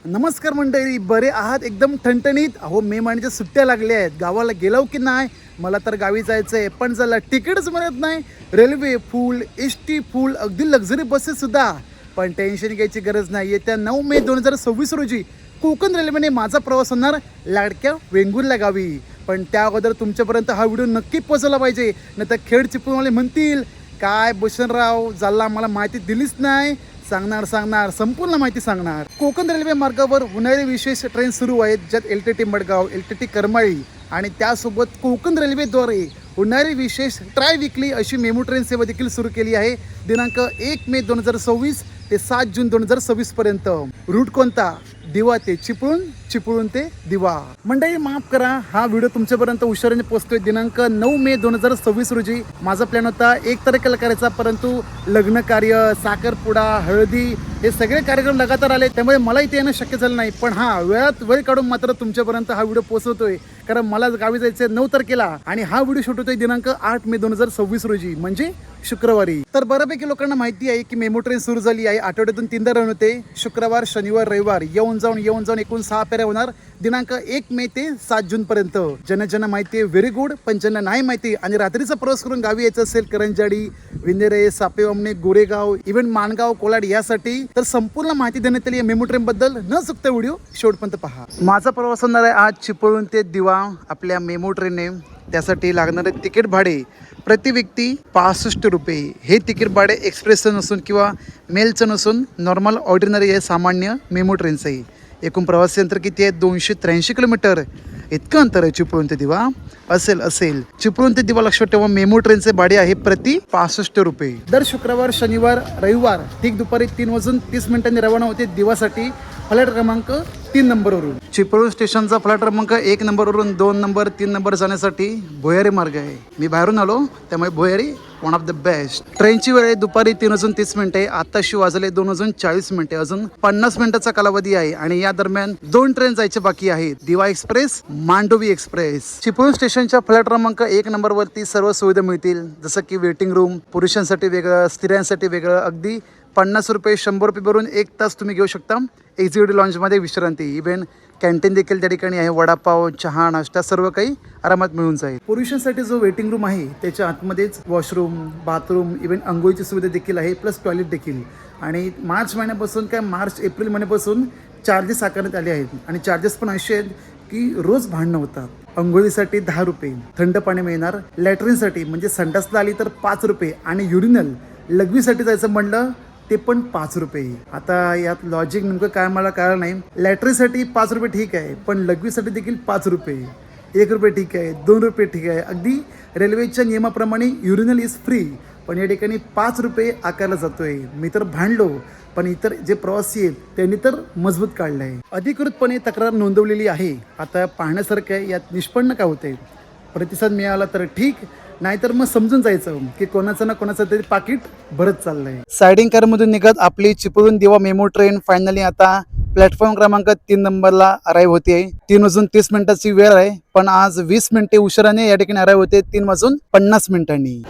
नमस्कार मंडळी, बरे आहात? एकदम ठणठणीत. अहो, मे महिन्याच्या सुट्ट्या लागल्या आहेत. गावाला गेलो की नाही? मला तर गावी जायचं आहे, पण चला तिकीटच मिळत नाही. रेल्वे फुल, एस टी फुल, अगदी लक्झरी बसेस सुद्धा. पण टेन्शन घ्यायची गरज नाही. येत्या 9 मे 2026 रोजी कोकण रेल्वेने माझा प्रवास होणार लाडक्या वेंगुर्ला गावी. पण त्या अगोदर तुमच्यापर्यंत हा व्हिडिओ नक्की पोहोचला पाहिजे, नाही तर खेड चिपळूणवाले म्हणतील काय भूषणराव झाला, मला माहिती दिलीच नाही. सांगणार संपूर्ण माहिती सांगणार. कोकण रेल्वे मार्गावर उन्हाळी विशेष ट्रेन सुरू आहेत, ज्यात LTT मडगाव, LTT करमाळी आणि त्यासोबत कोकण रेल्वेद्वारे उन्हाळी विशेष ट्राय विकली अशी मेमू ट्रेन सेवा देखील सुरू केली आहे. दिनांक 1 मे 2026 ते 7 जून 2026 पर्यंत. रूट कोणता? दिवा ते चिपळूण, चिपळूण ते दिवा. मंडळी माफ करा, हा व्हिडिओ तुमच्यापर्यंत उशिराने पोहोचतोय. दिनांक 9 मे 2026 रोजी माझा प्लॅन होता 1 तारखेला करायचा, परंतु लग्न कार्य, साखरपुडा, हळदी हे सगळे कार्यक्रम लगातार आले, त्यामुळे मला इथे येणं शक्य झालं नाही. पण हा वेळात वेळ काढून मात्र तुमच्यापर्यंत हा व्हिडिओ पोहोचवतोय, कारण मला गावी जायचं 9 तारखेला आणि हा व्हिडिओ शूट होतोय दिनांक 8 मे 2026 रोजी, म्हणजे शुक्रवारी. तर बऱ्यापैकी लोकांना माहिती आहे की मेमो ट्रेन सुरू झाली आहे. आठवड्यातून 3दा रन होते, शुक्रवार, शनिवार, रविवार. येऊन जाऊन एकूण 6 फेऱ्या होणार दिनांक 1 मे ते 7 जून पर्यंत. ज्यांना माहिती आहे व्हेरी गुड, पण ज्यांना नाही माहिती आणि रात्रीचा प्रवास करून गावी यायचं असेल करंजाडी, विनेरे, सापेवामणे, गोरेगाव, इव्हन माणगाव, कोलाड यासाठी तर संपूर्ण माहिती देण्यात आली मेमो ट्रेन बद्दल. न चुकता व्हिडिओ शेवटपर्यंत पहा. माझा प्रवास होणार आहे आज चिपळूण ते दिवा आपल्या मेमो ट्रेनने. त्यासाठी लागणारे तिकीट भाडे प्रति व्यक्ती 65 रुपये. हे तिकीट भाडे एक्सप्रेसचं नसून किंवा मेलचं नसून नॉर्मल ऑर्डिनरी आहे, सामान्य मेमो ट्रेनचं आहे. एकूण प्रवासी अंतर किती आहे? 283 किलोमीटर इतकं अंतर आहे चिपळूण ते दिवा. असेल चिपळूण ते दिवा लक्षात ठेवा. मेमो ट्रेनचे भाडे आहे प्रति 65 रुपये. दर शुक्रवार, शनिवार, रविवार ठीक दुपारी 3:30 रवाना होते दिवासाठी फ्लॅट क्रमांक 3 नंबरवरून. चिपळूण स्टेशनचा फ्लॅट क्रमांक 1 नंबरवरून 2 नंबर 3 नंबर जाण्यासाठी भुयारी मार्ग आहे. मी बाहेरून आलो, त्यामुळे भुयारी वन ऑफ द बेस्ट. ट्रेनची वेळ आहे दुपारी 3:30. आताशी वाजले 2:40. अजून 50 मिनिटाचा कालावधी आहे आणि या दरम्यान 2 ट्रेन जायचे बाकी आहेत, दिवा एक्सप्रेस, मांडोवी एक्सप्रेस. चिपळूण स्टेशनच्या फ्लॅट क्रमांक 1 नंबरवरती सर्व सुविधा मिळतील, जसं की वेटिंग रूम, पुरुषांसाठी वेगळं, स्त्रियांसाठी वेगळं. अगदी 50 रुपये, 100 रुपये भरून 1 तास तुम्ही घेऊ शकता एक्झिक्युटिव्ह लॉन्जमध्ये विश्रांती. इव्हन कॅन्टीन देखील त्या ठिकाणी आहे. वडापाव, चहा, नाश्ता सर्व काही आरामात मिळून जाईल. पुरुषांसाठी जो वेटिंग रूम आहे त्याच्या आतमध्येच वॉशरूम, बाथरूम, इव्हन अंघोळीची सुविधा देखील आहे, प्लस टॉयलेट देखील. आणि मार्च महिन्यापासून मार्च एप्रिल महिन्यापासून चार्जेस आकारण्यात आले आहेत आणि चार्जेस पण असे आहेत की रोज भांडणं होतात. अंघोळीसाठी 10 रुपये, थंड पाणी मिळणार. लॅट्रिनसाठी म्हणजे संडासला आली तर 5 रुपये आणि युरिनल लघवीसाठी जायचं म्हणलं ते पण 5 रुपये. आता यात लॉजिक नेमकं काय मला कळलं नाही. लॅट्रिनसाठी 5 रुपये ठीक आहे, पण लघवीसाठी देखील 5 रुपये. 1 रुपये ठीक आहे, 2 रुपये ठीक आहे. अगदी रेल्वेच्या नियमाप्रमाणे युरिनल इज फ्री, पण या ठिकाणी 5 रुपये आकारला जातोय. मी तर भांडलो, पण इतर जे प्रवासी आहेत त्यांनी तर मजबूत काढलं आहे. अधिकृतपणे तक्रार नोंदवलेली आहे. आता पाहण्यासारखं आहे यात निष्पन्न काय होते. प्रतिसाद मिळाला तर ठीक, नाहीतर मग समजून जायचं की कोणाचं ना कोणाचं तरी पाकिट भरत चाललंय. सायडिंग कारमधून निघत आपली चिपळूण दिवा मेमो ट्रेन फायनली आता प्लॅटफॉर्म क्रमांक 3 नंबरला अराईव्ह होते. 3:30 वेळ आहे, पण आज 20 मिनिटे उशिराने या ठिकाणी अराईव्ह होते 3:50.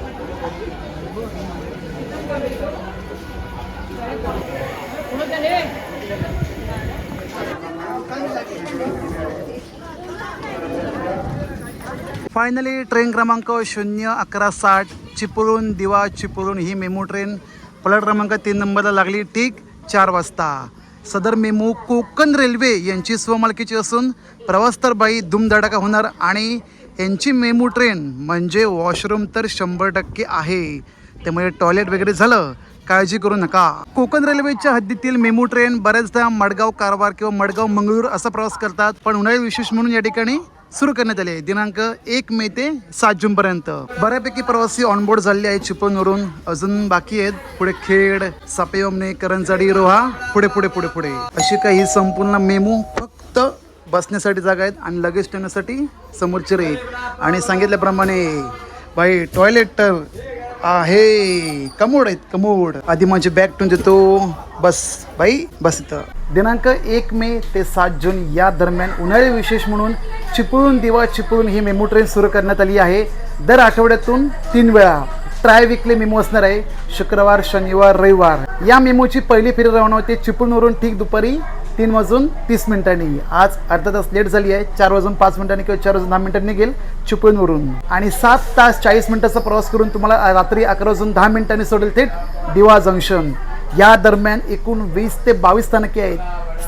फायनली ट्रेन क्रमांक 01160 चिपळूण दिवा चिपळूण ही मेमो ट्रेन फ्लॅट क्रमांक 3 नंबरला लागली ठीक 4 वाजता. सदर मेमो कोकण रेल्वे यांची स्वमालकीची असून प्रवास तर बाई धूमधडाका होणार आणि यांची मेमो ट्रेन म्हणजे वॉशरूम तर 100% आहे, त्यामुळे टॉयलेट वगैरे झालं काळजी करू नका. कोकण रेल्वेच्या हद्दीतील मेमो ट्रेन बऱ्याचदा मडगाव कारवार किंवा मडगाव मंगळूर असा प्रवास करतात, पण उन्हाळी विशेष म्हणून या ठिकाणी सुरू करण्यात आले दिनांक 1 मे ते 7 जून पर्यंत. बऱ्यापैकी प्रवासी ऑनबोर्ड झाले आहेत चिपळूणवरून. अजून बाकी आहेत पुढे खेड, सापेवामणे, करंजाडी, रोहा, पुढे अशी काही संपूर्ण मेमो फक्त बसण्यासाठी जागा आहेत आणि लगेज ठेवण्यासाठी समोरचे रेत. आणि सांगितल्याप्रमाणे बाई टॉयलेट तर आहे, कमोड आहेत कमोड. आधी माझी बॅग ठेवून देतो. बस बाई बस इथं. दिनांक 1 मे ते 7 जून या दरम्यान उन्हाळी विशेष म्हणून चिपळूण दिवा चिपळूण ही मेमो ट्रेन सुरू करण्यात आली आहे. दर आठवड्यातून 3 वेळा ट्राय विकली मेमो असणार आहे, शुक्रवार, शनिवार, रविवार. या मेमोची पहिली फेरी रवाना होते चिपळूणवरून ठीक दुपारी 3:30. आज अर्धा तास लेट झाली आहे. 4:05 किंवा 4:10 निघेल चिपळूणवरून आणि 7 तास 40 मिनिटाचा प्रवास करून तुम्हाला रात्री 11:10 सोडेल थेट दिवा जंक्शन. या दरम्यान एकूण 20 ते 22 स्थानके आहेत.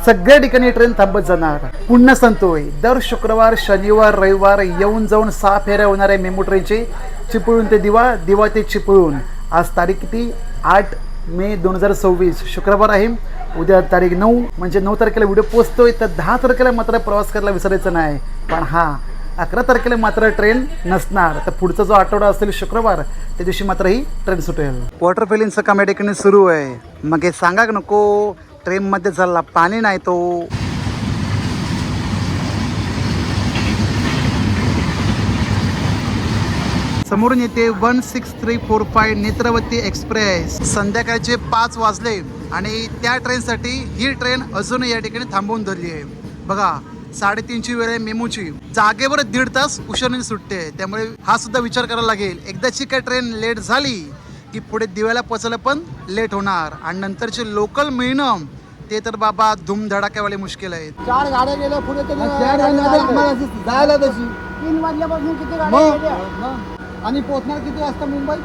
सगळ्या ठिकाणी ट्रेन थांबत जाणार. पुन्हा सांगतोय, दर शुक्रवार, शनिवार, रविवार येऊन जाऊन 6 फेऱ्या होणार आहे मेमू ट्रेनचे. चिपळूण ते दिवा, दिवा ते चिपळूण. आज तारीख किती? 8 मे 2026 शुक्रवार आहे. उद्या तारीख 9 म्हणजे 9 तारखेला व्हिडिओ पोचतोय. तर 10 तारखेला मात्र प्रवास करायला विसरायचं नाही. पण 11 तारखेला मात्र ट्रेन नसणार. तर पुढचा जो आठवडा असेल शुक्रवार, त्या दिवशी मात्र ही ट्रेन सुटेल. वॉटर फिलिंगचं काम या ठिकाणी सुरू आहे. मग हे सांगा नको, ट्रेनमध्ये झाला पाणी नाही तो. समोरून येते 16345 नेत्रवती एक्सप्रेस. संध्याकाळचे 5 वाजले आणि त्या ट्रेनसाठी ही ट्रेन अजून या ठिकाणी थांबवून धरली आहे. बघा, 3:30ची वेळ आहे मेमूची. जागेवर 1.5 तास उशिराने सुटते. त्यामुळे हा सुद्धा विचार करायला लागेल. एकदाची काय ट्रेन लेट झाली की पुढे दिव्याला पोचायला पण लेट होणार आणि नंतरचे लोकल मिळणं ते तर बाबा धूमधडाक्यावाले मुश्किल आहेत. 4 गाड्या गेल्या पुढे तरी जायला तशी 3 वाजल्यापासून किती गाड्या गेल्या आणि पोहोचणार किती वाजता मुंबई?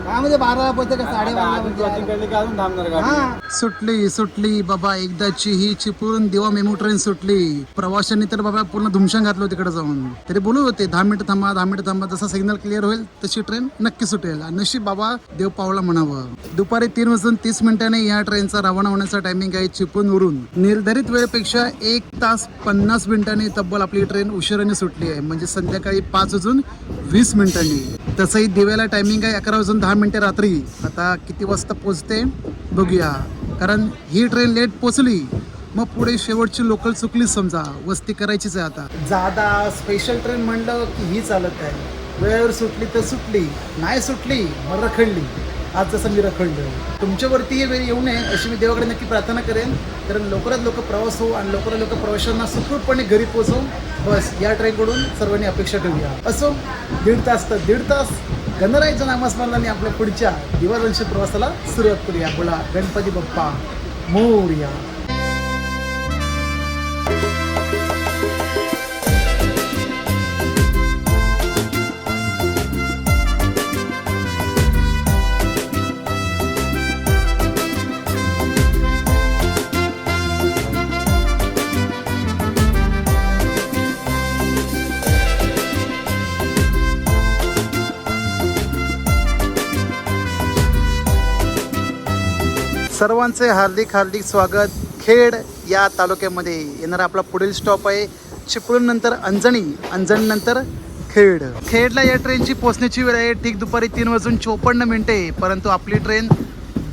त्यामध्ये 12 पोहोचते का 12:30? सुटली बाबा एकदाची ही चिपळूण दिवा मेमू ट्रेन सुटली. प्रवाशांनी तर बाबा पूर्ण धुमशान घातलं तिकडे जाऊन. तरी बोलू होते 10 मिनिटं थांबा. जसा सिग्नल क्लिअर होईल तशी ट्रेन नक्की सुटेल. आणि नशीब बाबा देव पावला म्हणावं. दुपारी 3:30 या ट्रेनचा रवाना होण्याचा टायमिंग आहे चिपळूणवरून. निर्धारित वेळेपेक्षा 1 तास 50 मिनिटांनी तब्बल आपली ट्रेन उशिराने सुटली आहे. म्हणजे संध्याकाळी 5:20. तसंही दिव्याला टायमिंग आहे 11:10 रात्री. आता किती वाजता पोचते बघूया. कारण ही ट्रेन लेट पोचली मग पुढे शेवटची लोकल चुकलीच समजा. वस्ती करायचीच आहे आता. जादा स्पेशल ट्रेन म्हणलं की ही चालत आहे. वेळेवर सुटली तर सुटली, नाही सुटली मग रखडली. आज जसं मी रखडलो. तुमच्यावरती ही वेळ येऊ नये अशी मी देवाकडे नक्की प्रार्थना करेन. कारण लवकरात लवकर प्रवास हो आणि लवकरात लवकर प्रवाशांना सुखरूपपणे घरी पोहोचवू. बस या ट्रेनकडून सर्वांनी अपेक्षा ठेवूया. असो 1.5 तास गणरायाच्या नामस्मरणाने आपल्या पुढच्या दिवा जंक्शन प्रवासाला सुरुवात करूया. बोला गणपती बाप्पा मोरया. सर्वांचे हार्दिक स्वागत. खेड या तालुक्यामध्ये येणारा आपला पुढील स्टॉप आहे चिपळूण नंतर अंजणी, अंजणी नंतर खेड. खेडला या ट्रेनची पोहोचण्याची वेळ आहे ठीक दुपारी 3:54. परंतु आपली ट्रेन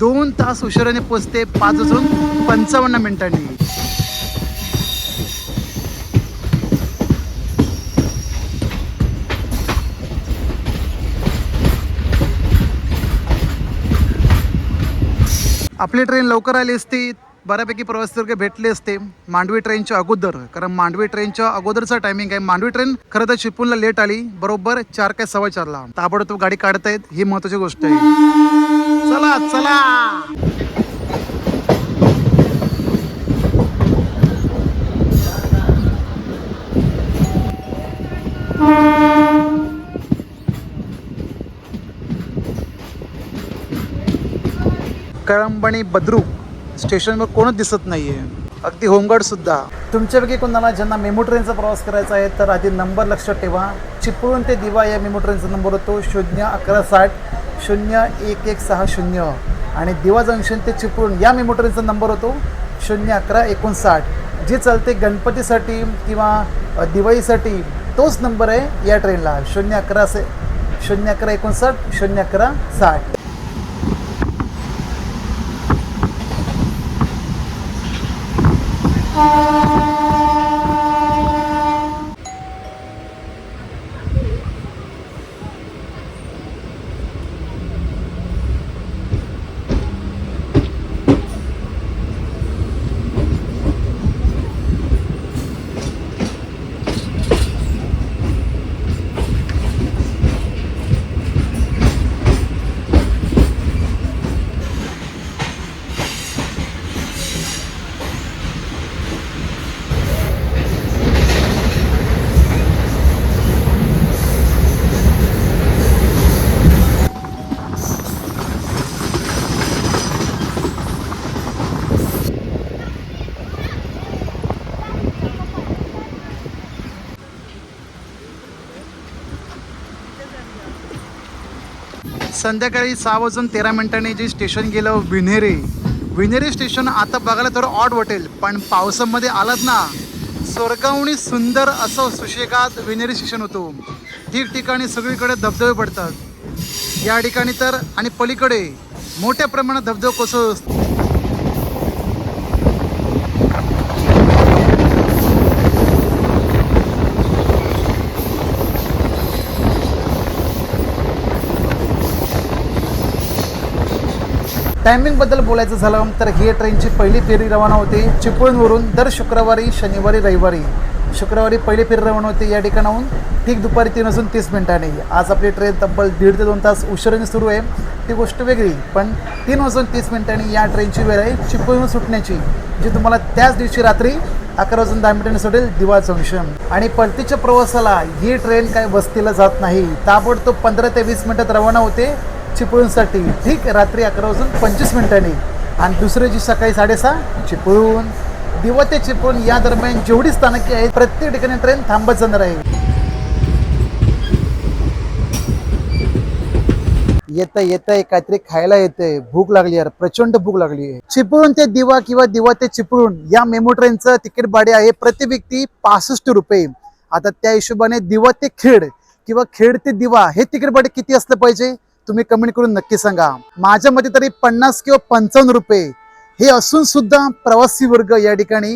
2 तास उशिराने पोहोचते 5:55. आपली ट्रेन लवकर आली असती, बऱ्यापैकी प्रवासी भेटले असते मांडवी ट्रेनच्या अगोदर. कारण मांडवी ट्रेनच्या अगोदरचा टायमिंग आहे. मांडवी ट्रेन खरं तर चिपळूणला लेट आली बरोबर 4 काय 4:15. ताबडतोब गाडी काढतायत ही महत्वाची गोष्ट आहे. चला चला. कळंबणी बुद्रुक स्टेशनवर कोणच दिसत नाहीये. अगदी होमगार्ड सुद्धा. तुमच्यापैकी कोणाला ज्यांना मेमू ट्रेनचा प्रवास करायचा आहे तर आधी नंबर लक्षात ठेवा. चिपळूण ते दिवा या मेमू ट्रेनचा नंबर होतो 01160 01160 आणि दिवा जंक्शन ते चिपळूण या मेमू ट्रेनचा नंबर होतो 01159. जी चालते गणपतीसाठी किंवा दिवाळीसाठी तोच नंबर आहे या ट्रेनला 01159 01160. संध्याकाळी 6:13 जे स्टेशन गेलं विन्हेरे स्टेशन आता बघायला थोडं ऑड वाटेल, पण पावसामध्ये आलात ना स्वर्गाहून सुंदर असं सुशेगात विन्हेरे स्टेशन होतो. ठिकठिकाणी सगळीकडे धबधबे पडतात या ठिकाणी तर, आणि पलीकडे मोठ्या प्रमाणात धबधबे कोसळत. टायमिंग बद्दल बोलायचं झालं तर ही ट्रेनची पहिली फेरी रवाना होते चिपळूणवरून दर शुक्रवारी, शनिवारी, रविवारी. शुक्रवारी पहिली फेरी रवाना होते या ठिकाणाहून ठीक दुपारी 3:30 आज आपली ट्रेन तब्बल 1.5 ते 2 तास उशिराने सुरू आहे, ती गोष्ट वेगळी. पण 3:30 या ट्रेनची वेळ आहे चिपळूण सुटण्याची, जी तुम्हाला त्याच दिवशी रात्री 11:10 सुटेल दिवा जंक्शन. आणि परतीच्या प्रवासाला ही ट्रेन काय वस्तीला जात नाही, ताबडतोब 15 ते 20 मिनिटात रवाना होते चिपळूणसाठी ठीक रात्री 11:25. आणि दुसऱ्या दिवशी सकाळी 6:30 चिपळूण. दिवा ते चिपळूण या दरम्यान जेवढी स्थानके आहेत प्रत्येक ठिकाणी ट्रेन थांबत जाणार आहे. येतंय काहीतरी खायला येतंय, भूक लागली यार, प्रचंड भूक लागली आहे. चिपळूण ते दिवा किंवा दिवा ते चिपळूण या मेमो ट्रेनचं तिकीट भाडे आहे प्रति व्यक्ती 65 रुपये. आता त्या हिशोबाने दिवा ते खेड किंवा खेड ते दिवा हे तिकीट भाडे किती असलं पाहिजे तुम्ही कमेंट करून नक्की सांगा. माझ्या मते तरी 50 किंवा 55 रुपये हे असून सुद्धा प्रवासी वर्ग या ठिकाणी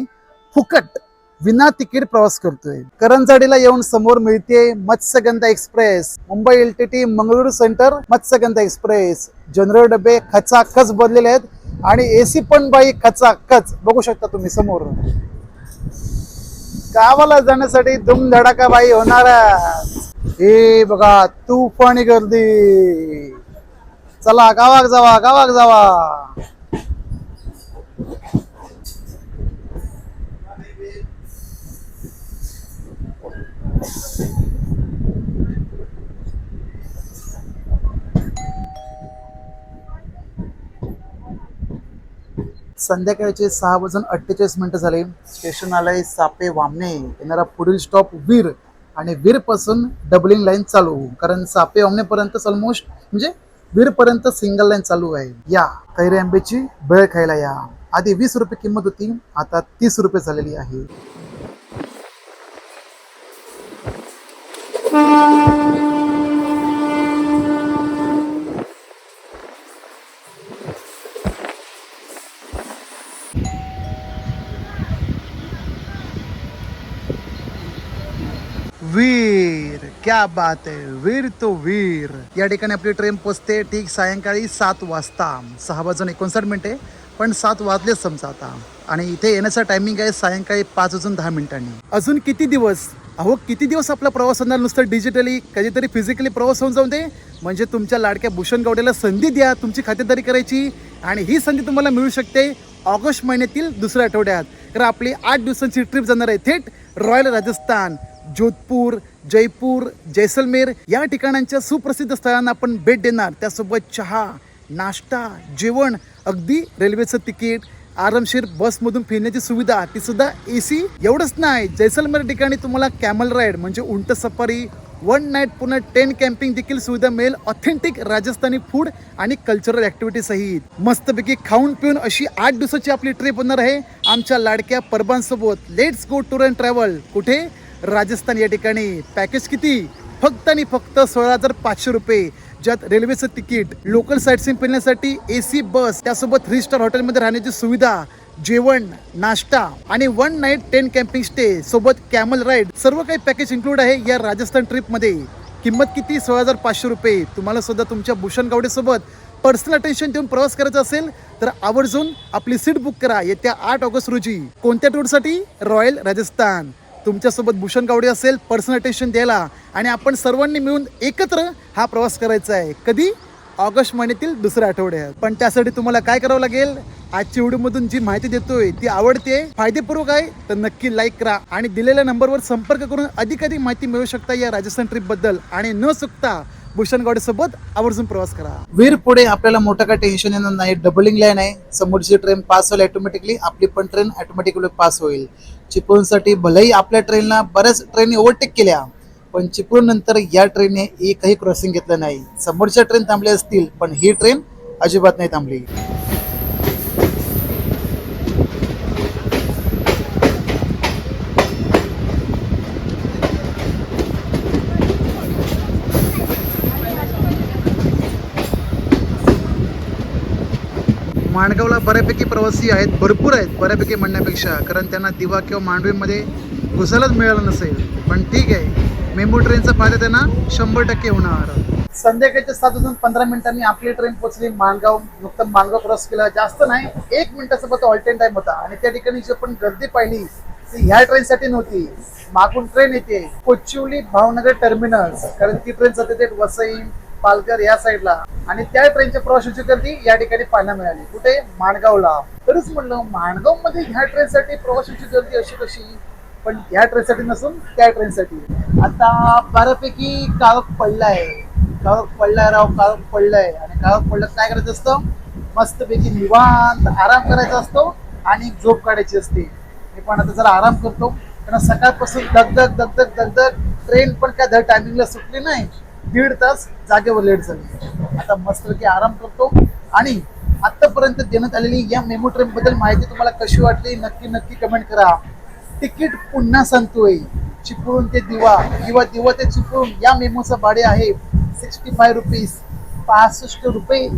फुकट विना तिकीट प्रवास करतोय. करंजाडीला येऊन समोर मिळते Matsyagandha express, Mumbai LTT Mangalore central Matsyagandha express. General डबे खचाखच बदलेले आहेत आणि AC पण बाई खचाखच बघू शकता तुम्ही समोर. गावाला जाण्यासाठी धुमधडाका बाई होणार. हे बघा तुफानी गर्दी, चला गावाक जावा. संध्याकाळचे 6:48 झाले. स्टेशन आलंय सापे वामने. येणारा पुढील स्टॉप वीर, आणि वीरपासून डबलिंग लाईन चालू, कारण सापे वामनेपर्यंत ऑलमोस्ट म्हणजे वीरपर्यंत सिंगल लाईन चालू आहे. या कैरी आंब्याची भेळ खायला या. आधी 20 रुपये किंमत होती, आता 30 रुपये झालेली आहे. वीर, क्या बात आहे, वीर तो वीर. या ठिकाणी आपली ट्रेन पोचते ठीक सायंकाळी 7 वाजता. 6:59, पण 7 वाजलेच समजा आता. आणि इथे येण्याचा टायमिंग आहे सायंकाळी 5:10. अजून किती दिवस, किती दिवस आपला प्रवास होणार नुसतं डिजिटली, कधीतरी फिजिकली प्रवास होऊन जाऊन दे. म्हणजे तुमच्या लाडक्या भूषण गावडेला संधी द्या तुमची खातेदारी करायची, आणि ही संधी तुम्हाला मिळू शकते ऑगस्ट महिन्यातील दुसऱ्या आठवड्यात. कारण आपली 8 दिवसांची ट्रिप जाणार आहे थेट रॉयल राजस्थान, जोधपूर, जयपूर, जैसलमेर या ठिकाणांच्या सुप्रसिद्ध स्थळांना आपण भेट देणार. त्यासोबत चहा, नाश्ता, जेवण, अगदी रेल्वेचं तिकीट, आरामशीर बसमधून फिरण्याची सुविधा, ती सुद्धा AC. एवढंच नाही, जैसलमेर ठिकाणी तुम्हाला कॅमल राईड म्हणजे उंट सफारी, 1 नाईट पूर्ण टेंट कॅम्पिंग देखील सुविधा मिळेल. ऑथेंटिक राजस्थानी फूड आणि कल्चरल ॲक्टिव्हिटी सहित मस्तपैकी खाऊन पिऊन अशी 8 दिवसाची आपली ट्रिप होणार आहे आमच्या लाडक्या परबांसोबत. Let's go tour and travel. कुठे? राजस्थान या ठिकाणी. पॅकेज किती? फक्त आणि फक्त 16,500 रुपये, ज्यात रेल्वेचं तिकीट, लोकल साईटसीन फिरण्यासाठी AC बस, त्यासोबत 3 स्टार हॉटेलमध्ये राहण्याची सुविधा, जेवण, नाश्ता आणि 1 नाईट टेंट कॅम्पिंग स्टे सोबत कॅमल राईड, सर्व काही पॅकेज इन्क्लूड आहे या राजस्थान ट्रिपमध्ये. किंमत किती? 16,500 रुपये. तुम्हाला सुद्धा तुमच्या भूषण गावडेसोबत पर्सनल अटेन्शन देऊन प्रवास करायचा असेल तर आवर्जून आपली सीट बुक करा येत्या 8 ऑगस्ट रोजी. कोणत्या टूरसाठी? रॉयल राजस्थान. तुमच्यासोबत भूषण गावडे असेल पर्सनल अटेन्शन द्यायला, आणि आपण सर्वांनी मिळून एकत्र हा प्रवास करायचा आहे. कधी? ऑगस्ट महिन्यातील दुसऱ्या आठवड्यात. पण त्यासाठी तुम्हाला काय करावं लागेल? आजच्या व्हिडिओमधून जी माहिती देतोय ती आवडते, फायदेपूर्वक आहे तर नक्की लाईक करा, आणि दिलेल्या नंबरवर संपर्क करून अधिकाधिक माहिती मिळवू शकता या राजस्थान ट्रिप बद्दल. आणि न चुकता भूषण गावडे सोबत आवर्जून प्रवास करा. वीर पुढे आपल्याला मोठं काय टेन्शन येणार नाही. डबलिंग लाईन आहे, समोरची ट्रेन पास होईल ऑटोमॅटिकली, आपली पण ट्रेन ऑटोमॅटिकली पास होईल. चिपळूणसाठी भलेही आपल्या ट्रेनला बऱ्याच ट्रेनने ओव्हरटेक केल्या, पण चिपळूण नंतर या ट्रेनने एकही क्रॉसिंग घेतलं नाही. समोरच्या ट्रेन थांबल्या असतील पण ही ट्रेन अजिबात नाही थांबली. माणगावला बऱ्यापैकी प्रवासी आहेत, भरपूर आहेत बऱ्यापैकी म्हणण्यापेक्षा, कारण त्यांना दिवा किंवा मांडवीमध्ये घुसायलाच मिळालं नसेल. पण ठीक आहे, मेमू ट्रेनचा फायदा त्यांना 100% होणार. संध्याकाळच्या 7:15 आपली ट्रेन पोहोचली माणगाव. नुकतं माणगाव क्रॉस केला, जास्त नाही 1 मिनिटाचा फक्त ऑल टाइम होता. आणि त्या ठिकाणी जी आपण गर्दी पाहिली ती ह्या ट्रेनसाठी नव्हती. मागून ट्रेन येते कोचिवली भावनगर टर्मिनस, कारण ती ट्रेन जाते ते वसई पालघर या साईडला, आणि त्या ट्रेनच्या प्रवाशांची गर्दी या ठिकाणी पाहायला मिळाली. कुठे? माणगावला. तरच म्हणलं माणगाव मध्ये ह्या ट्रेनसाठी प्रवाशांची गर्दी अशी कशी, पण ह्या ट्रेनसाठी नसून त्या ट्रेनसाठी. आता बऱ्यापैकी काळोख पडलाय, काळोख पडलाय राव, काळोख पडलाय. आणि काळोख पडलं काय करायचं असतं? मस्तपैकी निवांत आराम करायचा असतो आणि झोप काढायची असते. मी पण आता जरा आराम करतो, कारण सकाळपासून दगदग दगदग दगदग. ट्रेन पण काय धड टायमिंगला सुटली नाही, 1.5 तास जागेवर लेट झाली. आता मस्तपैकी आराम करतो. आणि आतापर्यंत देण्यात आलेली या मेमो ट्रेन बद्दल माहिती तुम्हाला कशी वाटली नक्की नक्की कमेंट करा. तिकीट पुन्हा सांगतोय, चिपळूण ते दिवा किंवा दिवा ते चिपळूण या मेमोचं भाडे आहे 65 रुपीज, 65 रुपये.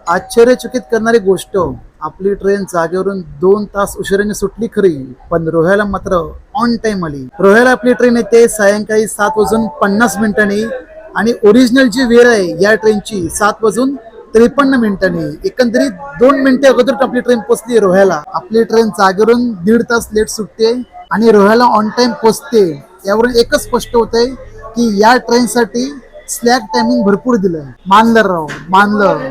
आश्चर्यचकित करणारी गोष्ट, आपली ट्रेन जागेवरून 2 तास उशिराने सुटली खरी, पण रोह्याला मात्र ऑन टाइम आली. रोह्याला आपली ट्रेन येते सायंकाळी 7:50 आणि ओरिजिनल जी वेळ आहे या ट्रेनची 7:53. एकंदरीत 2 मिनिटे अगोदर आपली ट्रेन पोहोचली रोह्याला. आपली ट्रेन जागेवरून 1.5 तास लेट सुटते आणि रोह्याला ऑन टाइम पोहोचते. यावरून एकच स्पष्ट होतंय की या ट्रेनसाठी स्लॅक टायमिंग भरपूर दिलं. मानलं राव, मानलं.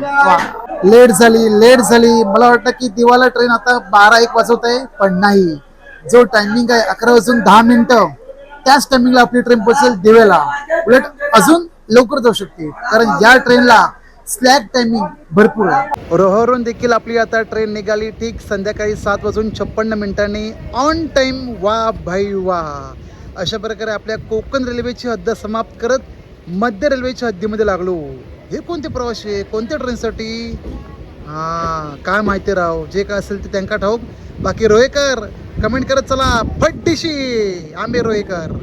लेट झाली. मला वाटतं की दिवाला ट्रेन आता 12-1 वाजवत आहे, पण नाही. जो टायमिंग आहे 11:10 त्याच टायमिंगला आपली ट्रेन पोहोचेल दिव्याला. उलट अजून लवकर जाऊ शकते, कारण या ट्रेनला स्लॅक टायमिंग भरपूर आहे. रोहवरून देखील आपली आता ट्रेन निघाली ठीक संध्याकाळी 7:56 ऑन टाइम. वा भाई वा. अशा प्रकारे आपल्या कोकण रेल्वेची हद्द समाप्त करत मध्य रेल्वेच्या हद्दीमध्ये लागलो. हे कोणते प्रवासी आहे, कोणत्या ट्रेनसाठी? काय माहिती राव, जे काय असेल ते त्यांना ठाऊक. बाकी रोहेकर कमेंट करत चला फट्टीशी. आंबे रोहेकर.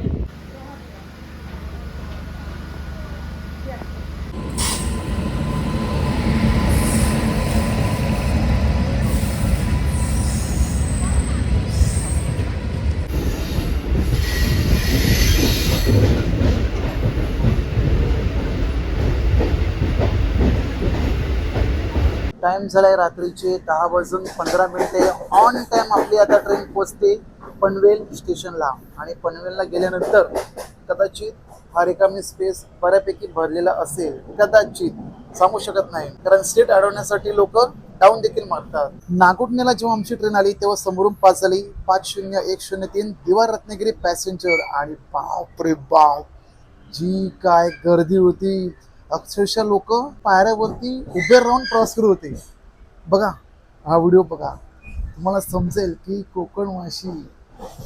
टाइम झालाय रात्रीचे 10:15. ऑन टाइम आपली आता ट्रेन पोहोचते पनवेल स्टेशनला. आणि पनवेलला गेल्यानंतर कदाचित हा रिकामी स्पेस बऱ्यापैकी भरलेला असेल, कदाचित सांगू शकत नाही, कारण सीट अडवण्यासाठी लोक डाऊन देखील मारतात. नागोठण्याला जेव्हा आमची ट्रेन आली तेव्हा समोरून पास झाली 50103 दिवा रत्नागिरी पॅसेंजर. आणि बापरे बाप, जी काय गर्दी होती. अक्षरशः लोक पायऱ्यावरती उभे राहून प्रवास करत होते. बघा हा व्हिडिओ बघा, तुम्हाला समजेल की कोकणवासी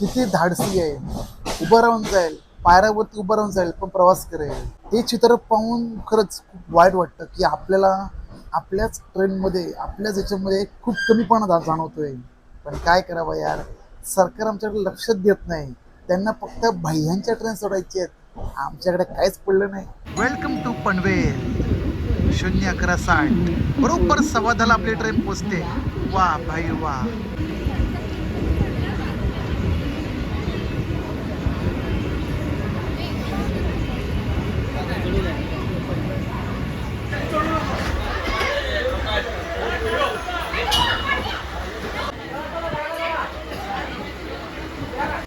किती धाडसी आहे. उभं राहून जाईल, पायऱ्यावरती उभं राहून जाईल, पण प्रवास करेल. हे चित्र पाहून खरंच खूप वाईट वाटतं की आपल्याला आपल्याच ट्रेनमध्ये आपल्याच याच्यामध्ये खूप कमीपणा जाणवतोय. पण काय करावं यार, सरकार आमच्याकडे लक्षात देत नाही. त्यांना फक्त भैयांच्या ट्रेन सोडायची आहेत, आमच्याकडे काहीच पडलं नाही. Welcome to Panvel. 01160 बरोबर 10:15 आपली ट्रेन पोचते. वा भाई वा.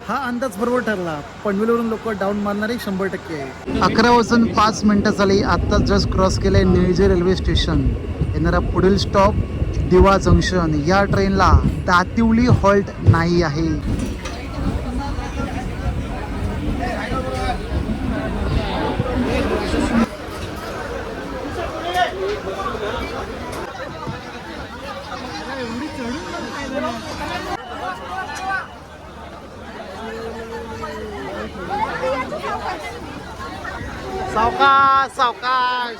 हा अंदाज बरोबर ठरला. पनवेलवरून लोक डाऊन मारणारे 100% आहे. 11:05 झाली. आत्ताच जस्ट क्रॉस केलंय निळजे रेल्वे स्टेशन. येणारा पुढील स्टॉप दिवा जंक्शन. या ट्रेनला दातिवली हॉल्ट नाही आहे. सावकाश सावकाश,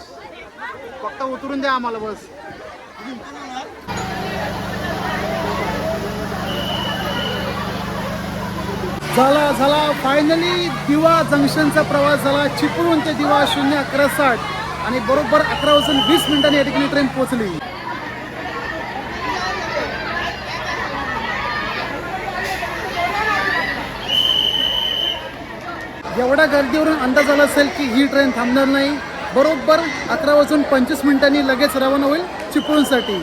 फक्त उतरून द्या आम्हाला बस. झाला फायनली दिवा जंक्शनचा प्रवास झाला. चिपळूण ते दिवा 01160 आणि बरोबर 11:20 या ठिकाणी ट्रेन पोहोचली. एवढ्या गर्दीवरून अंदाज आला असेल की ही ट्रेन थांबणार नाही. बरोबर 11:25 लगेच रवाना होईल चिपळूणसाठी,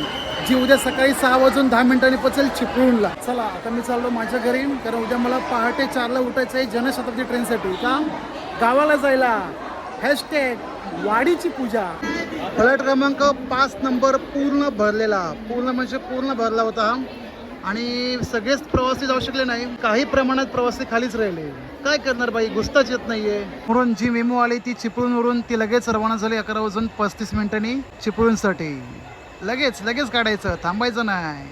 जी उद्या सकाळी 6:10 पोहोचेल चिपळूणला. चला आता मी चाललो माझ्या घरी, कारण उद्या मला पहाटे 4ला उठायचं आहे जनशताब्दी ट्रेनसाठी. का गावाला जायला. हॅशटॅग वाडीची पूजा. फ्लॅट क्रमांक 5 नंबर पूर्ण भरलेला, पूर्ण म्हणजे पूर्ण भरला होता. आणि सगळेच प्रवासी जाऊ शकले नाही, काही प्रमाणात प्रवासी खालीच राहिले. काय करणार बाई, घुसताच येत नाहीये. म्हणून जी मेमो आली ती चिपळूणवरून, ती लगेच रवाना झाली 11:35 चिपळूणसाठी. लगेच काढायचं, थांबायचं नाही.